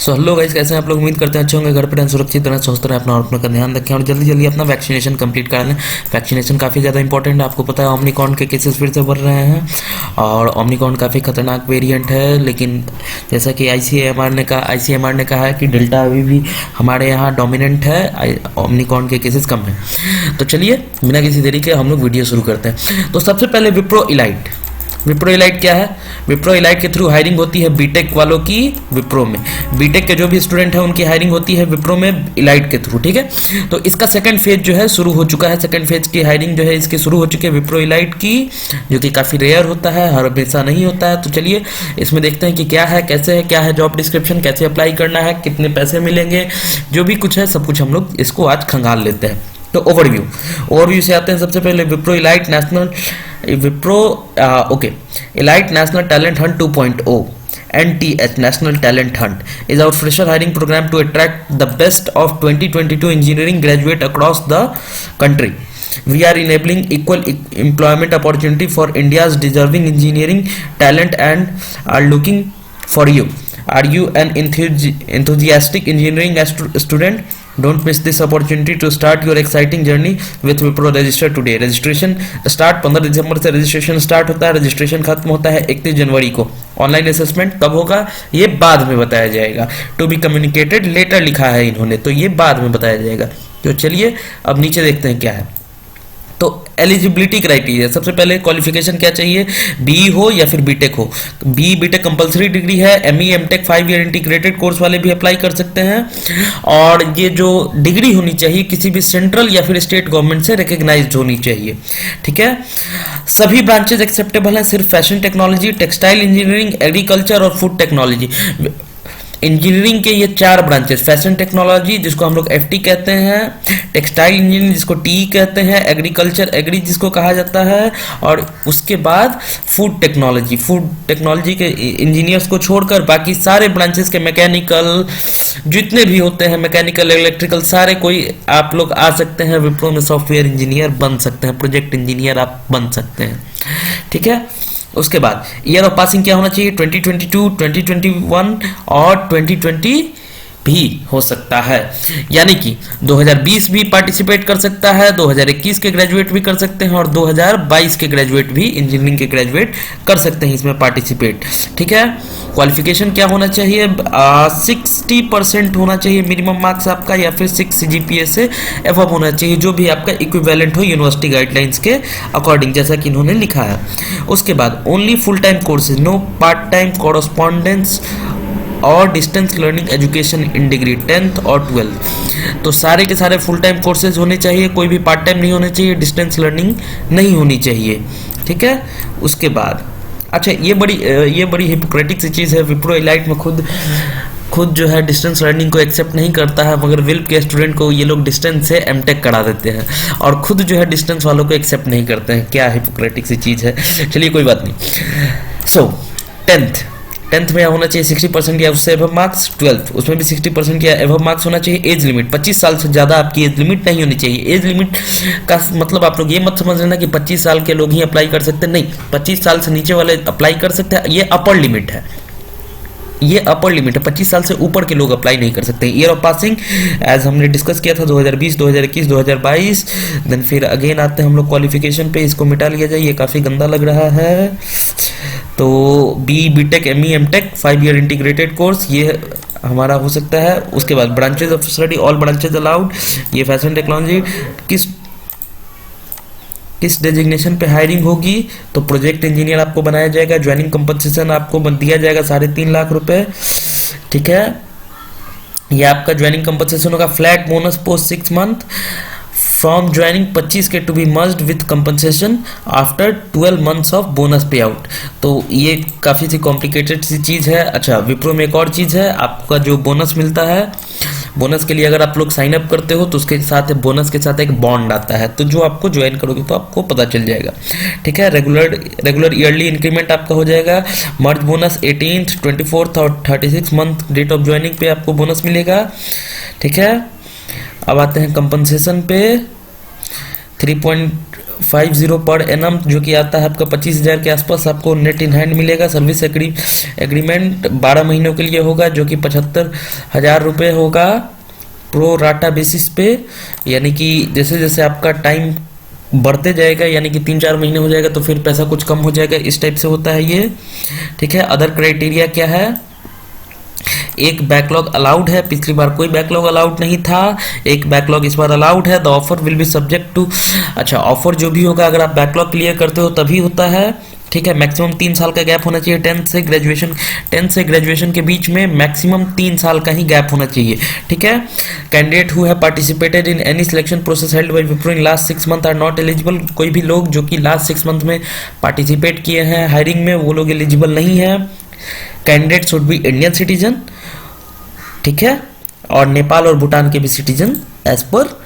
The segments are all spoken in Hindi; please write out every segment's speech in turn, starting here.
सो हेलो गाइस, कैसे हैं आप लोग? उम्मीद करते हैं अच्छे होंगे, घर पर रहें, सुरक्षित रहें, स्वस्थ रहें, अपना और अपना का ध्यान रखें और जल्दी जल्दी अपना वैक्सीनेशन कंप्लीट करा लें। वैक्सीनेशन काफ़ी ज़्यादा इंपॉर्टेंट है। आपको पता है ओमिक्रॉन के केसेस फिर से बढ़ रहे हैं और ओमिक्रॉन काफ़ी खतरनाक वेरिएंट है, लेकिन जैसा कि आईसीएमआर ने कहा है कि डेल्टा अभी भी हमारे यहाँ डोमिनेंट है, ओमिक्रॉन के केसेस कम हैं। तो चलिए बिना किसी देरी के हम लोग वीडियो शुरू करते हैं। तो सबसे पहले विप्रो इलाइट क्या है? विप्रो इलाइट के थ्रू हायरिंग होती है बीटेक वालों की विप्रो में। बीटेक के जो भी स्टूडेंट हैं उनकी हायरिंग होती है विप्रो में इलाइट के थ्रू, ठीक है। तो इसका सेकंड फेज जो है शुरू हो चुका है। सेकंड फेज की हायरिंग जो है इसकी शुरू हो चुकी है विप्रो इलाइट की, जो कि काफ़ी रेयर होता है, हर हमेशा नहीं होता है। तो चलिए इसमें देखते हैं कि क्या है, कैसे है, क्या है जॉब डिस्क्रिप्शन, कैसे अप्लाई करना है, कितने पैसे मिलेंगे, जो भी कुछ है सब कुछ हम लोग इसको आज खंगाल लेते हैं। तो ओवरव्यू से आते हैं। सबसे पहले elite national talent Hunt 2.0 NTH National Talent Hunt is our fresher hiring program to attract the best of 2022 engineering graduate across the country. We are enabling equal employment opportunity for India's deserving engineering talent and are looking for you. Are you an enthusiastic engineering student? Don't miss this opportunity to start your exciting journey with Wipro. Register today. Registration start 15 दिसंबर से रजिस्ट्रेशन स्टार्ट होता है, रजिस्ट्रेशन खत्म होता है 31 जनवरी को। ऑनलाइन असेसमेंट कब होगा ये बाद में बताया जाएगा। टू बी कम्युनिकेटेड लेटर लिखा है इन्होंने, तो ये बाद में बताया जाएगा। तो चलिए अब नीचे देखते हैं क्या है। तो एलिजिबिलिटी क्राइटेरिया, सबसे पहले क्वालिफिकेशन क्या चाहिए? बीई हो या फिर बीटेक हो। बीई बीटेक कंपलसरी डिग्री है। ME MTech 5 year integrated course वाले भी अप्लाई कर सकते हैं और ये जो डिग्री होनी चाहिए किसी भी सेंट्रल या फिर स्टेट गवर्नमेंट से रिकग्नाइज्ड होनी चाहिए, ठीक है। सभी ब्रांचेज एक्सेप्टेबल हैं, सिर्फ fashion technology, textile engineering, agriculture और फूड टेक्नोलॉजी। इंजीनियरिंग के ये 4 ब्रांचेस, फैशन टेक्नोलॉजी जिसको हम लोग एफटी कहते हैं, टेक्सटाइल इंजीनियरिंग जिसको टी कहते हैं, एग्रीकल्चर एग्री जिसको कहा जाता है, और उसके बाद फूड टेक्नोलॉजी के इंजीनियर्स को छोड़कर बाकी सारे ब्रांचेस के मैकेनिकल जितने भी होते हैं, मैकेनिकल इलेक्ट्रिकल सारे कोई आप लोग आ सकते हैं विप्रो में, सॉफ्टवेयर इंजीनियर बन सकते हैं, प्रोजेक्ट इंजीनियर आप बन सकते हैं, ठीक है। उसके बाद ईयर ऑफ पासिंग क्या होना चाहिए? 2022, 2021 और 2020 भी हो सकता है, यानी कि 2020 भी पार्टिसिपेट कर सकता है, 2021 के ग्रेजुएट भी कर सकते हैं और 2022 के ग्रेजुएट भी, इंजीनियरिंग के ग्रेजुएट कर सकते हैं इसमें पार्टिसिपेट, ठीक है। क्वालिफिकेशन क्या होना चाहिए? 60% होना चाहिए मिनिमम मार्क्स आपका, या फिर 6 CGPA से एबव होना चाहिए, जो भी आपका इक्विवेलेंट हो यूनिवर्सिटी गाइडलाइंस के अकॉर्डिंग, जैसा कि इन्होंने लिखा है। उसके बाद only full time courses, no part time correspondence और distance learning education in degree 10th और 12th। तो सारे के सारे फुल टाइम कोर्सेज होने चाहिए, कोई भी पार्ट टाइम नहीं होने चाहिए, डिस्टेंस लर्निंग नहीं होनी चाहिए, ठीक है। उसके बाद अच्छा ये बड़ी हिपोक्रेटिक सी चीज़ है, विप्रो इलाइट में खुद जो है डिस्टेंस लर्निंग को एक्सेप्ट नहीं करता है, मगर विल्प के स्टूडेंट को ये लोग डिस्टेंस से एमटेक करा देते हैं और खुद जो है डिस्टेंस वालों को एक्सेप्ट नहीं करते हैं। क्या हिपोक्रेटिक सी चीज़ है, चलिए कोई बात नहीं। सो 10th में होना चाहिए 60% या उससे एबव मार्क्स, 12th उसमें भी 60% या एबव मार्क्स होना चाहिए। एज लिमिट 25 साल से ज़्यादा आपकी एज लिमिट नहीं होनी चाहिए। एज लिमिट का मतलब आप लोग ये मत समझ लेना कि 25 साल के लोग ही अप्लाई कर सकते हैं, नहीं, 25 साल से नीचे वाले अप्लाई कर सकते हैं, ये अपर लिमिट है, 25 साल से ऊपर के लोग अप्लाई नहीं कर सकते। ईयर ऑफ पासिंग एज हमने डिस्कस किया था 2020, 2021, 2022। देन फिर अगेन आते हैं हम लोग क्वालिफिकेशन पे, इसको मिटा लिया जाए, ये काफ़ी गंदा लग रहा है। तो BTech ME MTech 5 year integrated course ये हमारा हो सकता है। उसके बाद branches of study, all branches allowed, ये फैशन टेक्नोलॉजी। किस डेजिग्नेशन पे हायरिंग होगी? तो प्रोजेक्ट इंजीनियर आपको बनाया जाएगा। ज्वाइनिंग कंपनसेशन आपको दिया जाएगा 3.5 लाख रुपए, ठीक है। ये आपका ज्वाइनिंग कंपनसेशन होगा। Flat bonus post 6 month from joining 25 के to be merged with compensation after 12 months of bonus pay out. तो ये काफ़ी सी कॉम्प्लिकेटेड सी चीज़ है। अच्छा, विप्रो में एक और चीज़ है, आपका जो बोनस मिलता है, बोनस के लिए अगर आप लोग साइन अप करते हो तो उसके साथ बोनस के साथ एक बॉन्ड आता है, तो जो आपको ज्वाइन करोगे तो आपको पता चल जाएगा, ठीक है। रेगुलर ईयरली इंक्रीमेंट आपका हो जाएगा। मर्ज बोनस 18th, 24th और 36 मंथ डेट ऑफ ज्वाइनिंग पे आपको बोनस मिलेगा, ठीक है। अब आते हैं कंपनसेशन पे। 50 पर एनम, जो कि आता है आपका 25,000 के आसपास आपको नेट इन हैंड मिलेगा। सर्विस एग्रीमेंट 12 महीनों के लिए होगा, जो कि 75,000 रुपये होगा प्रो राटा बेसिस पे, यानी कि जैसे जैसे आपका टाइम बढ़ते जाएगा, यानी कि 3-4 महीने हो जाएगा तो फिर पैसा कुछ कम हो जाएगा, इस टाइप से होता है ये। ठीक है, अदर क्राइटेरिया क्या है, एक बैकलॉग अलाउड है, पिछली बार कोई बैकलॉग अलाउड नहीं था, एक बैकलॉग इस बार अलाउड है। The offer will be subject to, अच्छा ऑफर जो भी होगा अगर आप बैकलॉग क्लियर करते हो तभी होता है। ठीक है, मैक्सिमम 3 साल का गैप होना चाहिए 10 से ग्रेजुएशन के बीच में मैक्सिमम 3 साल का ही गैप होना चाहिए। ठीक है, candidate who have participated in any selection process held by Wipro in last 6 month are not eligible. कोई भी लोग जो कि लास्ट 6 मंथ में पार्टिसिपेट किए हैं हायरिंग में, वो लोग एलिजिबल नहीं है। Candidate should be Indian citizen, ठीक है, और नेपाल और भूटान के भी सिटीजन एज पर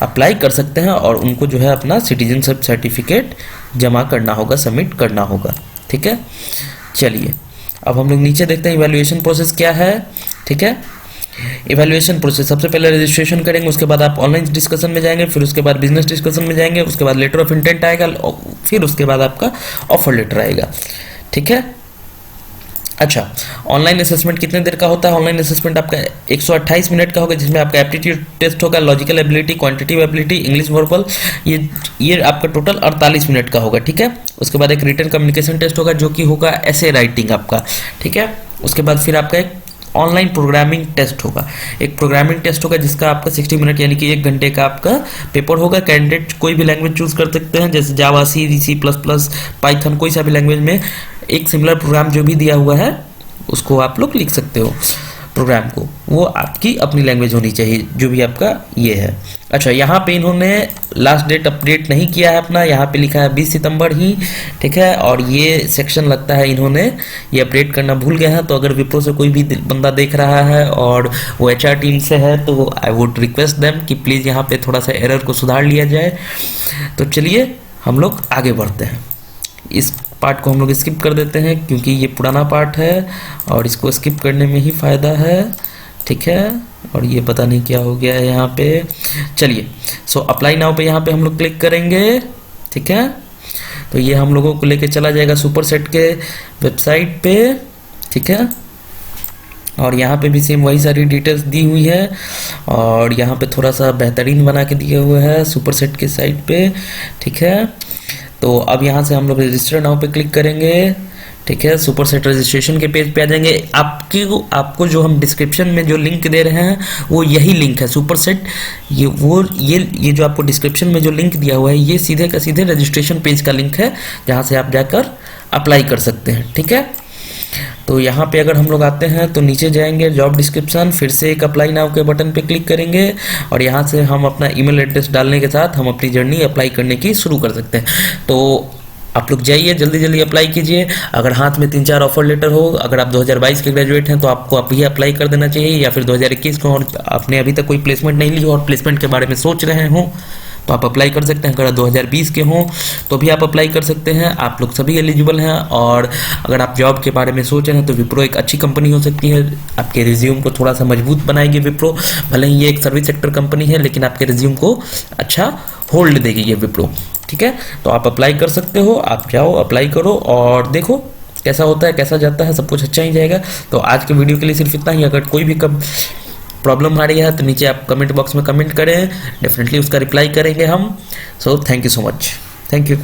अप्लाई कर सकते हैं, और उनको जो है अपना सिटीजनशिप सर्टिफिकेट जमा करना होगा, सबमिट करना होगा। ठीक है, चलिए अब हम लोग नीचे देखते हैं इवैल्यूएशन प्रोसेस क्या है। ठीक है, इवैल्यूएशन प्रोसेस, सबसे पहले रजिस्ट्रेशन करेंगे, उसके बाद आप ऑनलाइन डिस्कशन में जाएंगे, फिर उसके बाद बिजनेस डिस्कशन में जाएंगे, उसके बाद लेटर ऑफ इंटेंट आएगा, फिर उसके बाद आपका ऑफर लेटर आएगा। ठीक है, अच्छा ऑनलाइन असेसमेंट कितने देर का होता है? ऑनलाइन असेसमेंट आपका 128 मिनट का होगा, जिसमें आपका एप्टीट्यूड टेस्ट होगा, logical ability, quantitative ability, English verbal, ये आपका टोटल 48 मिनट का होगा। ठीक है, उसके बाद एक रिटन कम्युनिकेशन टेस्ट होगा जो कि होगा ऐसे राइटिंग आपका। ठीक है, उसके बाद फिर आपका एक ऑनलाइन प्रोग्रामिंग टेस्ट होगा, एक प्रोग्रामिंग टेस्ट होगा जिसका आपका 60 मिनट यानी कि 1 घंटे का आपका पेपर होगा। कैंडिडेट कोई भी लैंग्वेज चूज कर सकते हैं, जैसे जावा, C++, पाइथन, कोई सा भी लैंग्वेज में एक सिमिलर प्रोग्राम जो भी दिया हुआ है उसको आप लोग लिख सकते हो प्रोग्राम को, वो आपकी अपनी लैंग्वेज होनी चाहिए जो भी आपका ये है। अच्छा, यहाँ पे इन्होंने लास्ट डेट अपडेट नहीं किया है अपना, यहाँ पे लिखा है 20 सितंबर ही। ठीक है, और ये सेक्शन लगता है इन्होंने ये अपडेट करना भूल गए हैं, तो अगर विप्रो से कोई भी बंदा देख रहा है और वो HR टीम से है तो आई वुड रिक्वेस्ट देम कि प्लीज़ यहाँ पे थोड़ा सा एरर को सुधार लिया जाए। तो चलिए हम लोग आगे बढ़ते हैं, इस पार्ट को हम लोग स्किप कर देते हैं क्योंकि ये पुराना पार्ट है और इसको स्किप करने में ही फ़ायदा है। ठीक है, और ये पता नहीं क्या हो गया है यहाँ पे। चलिए, सो अप्लाई नाउ पे यहाँ पे हम लोग क्लिक करेंगे। ठीक है, तो ये हम लोगों को लेके चला जाएगा सुपरसेट के वेबसाइट पे। ठीक है, और यहाँ पे भी सेम वही सारी डिटेल्स दी हुई है और यहाँ पे थोड़ा सा बेहतरीन बना के दिया हुआ है सुपरसेट के साइट पे। ठीक है, तो अब यहाँ से हम लोग रजिस्टर नाउ पे क्लिक करेंगे। ठीक है, सुपरसेट रजिस्ट्रेशन के पेज पे आ जाएंगे। आपको जो हम डिस्क्रिप्शन में जो लिंक दे रहे हैं वो यही लिंक है सुपरसेट, ये जो आपको डिस्क्रिप्शन में जो लिंक दिया हुआ है ये सीधे का सीधे रजिस्ट्रेशन पेज का लिंक है जहाँ से आप जाकर अप्लाई कर सकते हैं। ठीक है, तो यहाँ पे अगर हम लोग आते हैं तो नीचे जाएंगे जॉब डिस्क्रिप्शन, फिर से एक अप्लाई नाउ के बटन पे क्लिक करेंगे और यहाँ से हम अपना ईमेल एड्रेस डालने के साथ हम अपनी जर्नी अप्लाई करने की शुरू कर सकते हैं। तो आप लोग जाइए, जल्दी जल्दी अप्लाई कीजिए। अगर हाथ में 3-4 ऑफर लेटर हो, अगर आप 2022 के ग्रेजुएट हैं तो आपको अभी अप्लाई कर देना चाहिए, या फिर 2021 को और आपने अभी तक कोई प्लेसमेंट नहीं ली हो और प्लेसमेंट के बारे में सोच रहे हो तो आप अप्लाई कर सकते हैं। अगर 2020 के हों तो भी आप अप्लाई कर सकते हैं, आप लोग सभी एलिजिबल हैं। और अगर आप जॉब के बारे में सोच रहे हैं तो विप्रो एक अच्छी कंपनी हो सकती है, आपके रिज्यूम को थोड़ा सा मजबूत बनाएगी विप्रो। भले ही ये एक सर्विस सेक्टर कंपनी है लेकिन आपके रिज्यूम को अच्छा होल्ड देगी ये विप्रो। ठीक है, तो आप अप्लाई कर सकते हो, आप जाओ अप्लाई करो और देखो कैसा होता है, कैसा जाता है, सब कुछ अच्छा ही जाएगा। तो आज के वीडियो के लिए सिर्फ इतना ही। अगर कोई भी प्रॉब्लम आ रही है तो नीचे आप कमेंट बॉक्स में कमेंट करें, डेफिनेटली उसका रिप्लाई करेंगे हम। So thank you so much, thank you.